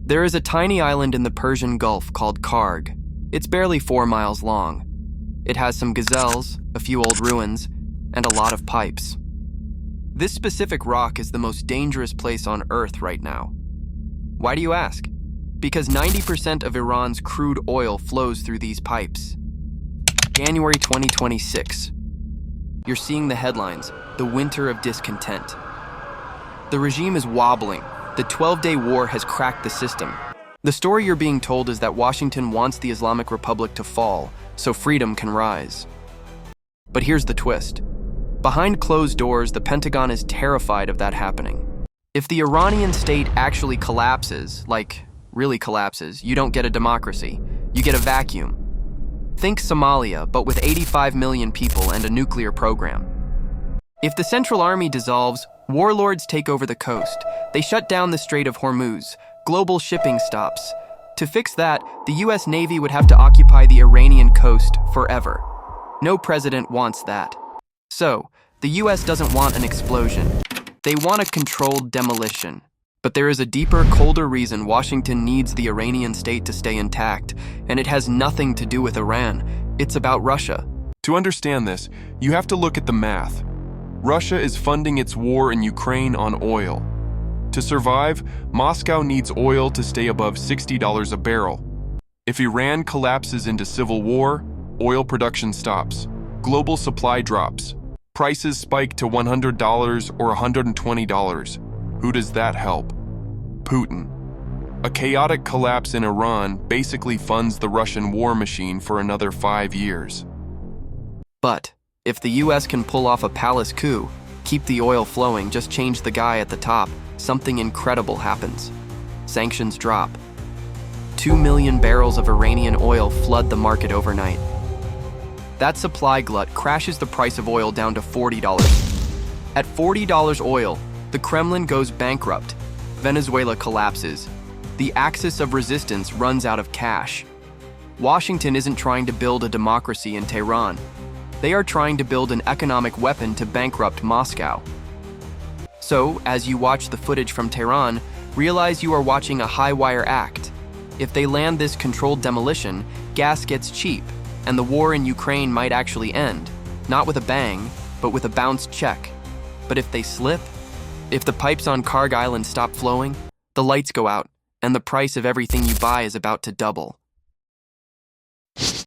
There is a tiny island in the Persian Gulf called Kharg. It's barely 4 miles long. It has some gazelles, a few old ruins, and a lot of pipes. This specific rock is the most dangerous place on Earth right now. Why do you ask? Because 90% of Iran's crude oil flows through these pipes. January 2026. You're seeing the headlines, the winter of discontent. The regime is wobbling. The 12-day war has cracked the system. The story you're being told is that Washington wants the Islamic Republic to fall so freedom can rise. But here's the twist. Behind closed doors, the Pentagon is terrified of that happening. If the Iranian state actually collapses, like really collapses, you don't get a democracy. You get a vacuum. Think Somalia, but with 85 million people and a nuclear program. If the Central Army dissolves, warlords take over the coast. They shut down the Strait of Hormuz. Global shipping stops. To fix that, the US Navy would have to occupy the Iranian coast forever. No president wants that. So, the US doesn't want an explosion. They want a controlled demolition. But there is a deeper, colder reason Washington needs the Iranian state to stay intact, and it has nothing to do with Iran. It's about Russia. To understand this, you have to look at the math. Russia is funding its war in Ukraine on oil. To survive, Moscow needs oil to stay above $60 a barrel. If Iran collapses into civil war, oil production stops. Global supply drops. Prices spike to $100 or $120. Who does that help? Putin. A chaotic collapse in Iran basically funds the Russian war machine for another 5 years. But if the US can pull off a palace coup, keep the oil flowing, just change the guy at the top, something incredible happens. Sanctions drop. 2 million barrels of Iranian oil flood the market overnight. That supply glut crashes the price of oil down to $40. At $40 oil, the Kremlin goes bankrupt. Venezuela collapses. The axis of resistance runs out of cash. Washington isn't trying to build a democracy in Tehran. They are trying to build an economic weapon to bankrupt Moscow. So, as you watch the footage from Tehran, realize you are watching a high-wire act. If they land this controlled demolition, gas gets cheap, and the war in Ukraine might actually end, not with a bang, but with a bounced check. But if they slip, if the pipes on Kharg Island stop flowing, the lights go out, and the price of everything you buy is about to double.